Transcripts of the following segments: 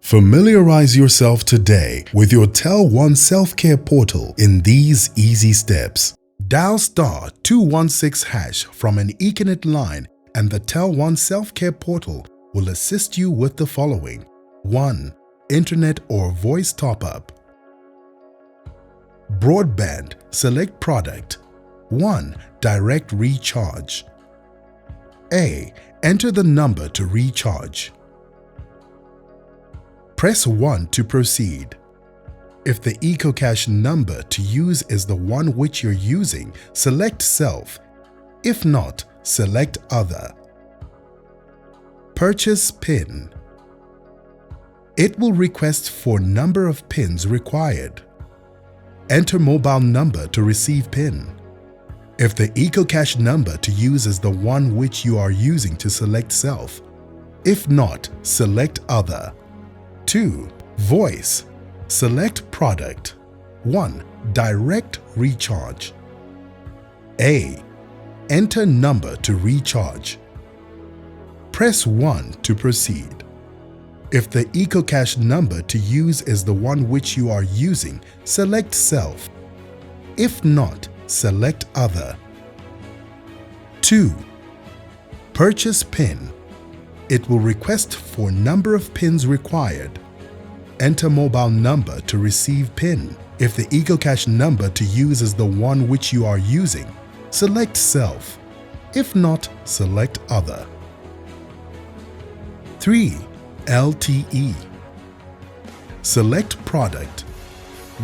Familiarize yourself today with your TelOne self-care portal in these easy steps. Dial *216# from an Ethernet line and the TelOne self-care portal will assist you with the following. 1. Internet or voice top-up. Broadband, select product. 1. Direct recharge. A. Enter the number to recharge. Press 1 to proceed. If the EcoCash number to use is the one which you're using, select Self. If not, select Other. Purchase PIN. It will request for number of pins required. Enter mobile number to receive PIN. If the EcoCash number to use is the one which you are using, to select Self. If not, select Other. 2. Voice. Select product. 1. Direct recharge. A. Enter number to recharge. Press 1 to proceed. If the EcoCash number to use is the one which you are using, select Self. If not, select Other. 2. Purchase PIN. It will request for number of pins required. Enter mobile number to receive PIN. If the EcoCash number to use is the one which you are using, select Self. If not, select Other. 3. LTE. Select product.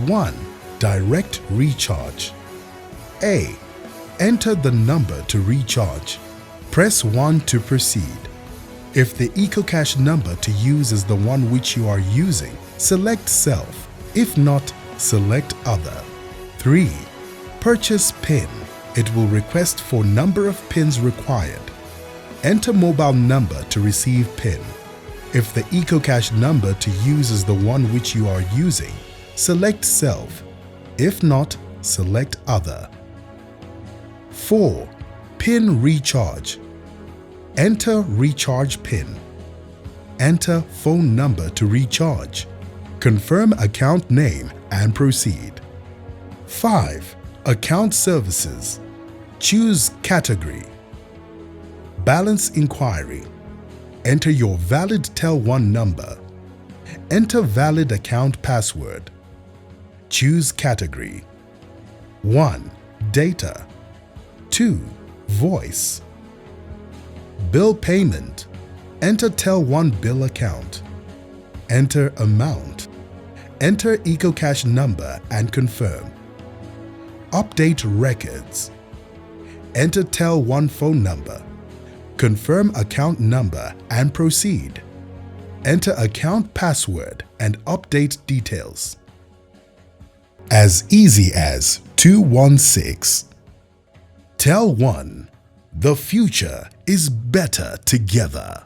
1. Direct recharge. A. Enter the number to recharge. Press 1 to proceed. If the EcoCash number to use is the one which you are using, select Self. If not, select Other. 3. Purchase PIN. It will request for number of pins required. Enter mobile number to receive PIN. If the EcoCash number to use is the one which you are using, select Self. If not, select Other. 4. PIN recharge. Enter recharge PIN. Enter phone number to recharge. Confirm account name and proceed. 5. Account services. Choose category. Balance inquiry. Enter your valid TelOne number. Enter valid account password. Choose category. 1. Data. 2. Voice. Bill payment. Enter TelOne bill account. Enter amount. Enter EcoCash number and confirm. Update records. Enter TelOne phone number. Confirm account number and proceed. Enter account password and update details. As easy as 216. TelOne. The future is better together.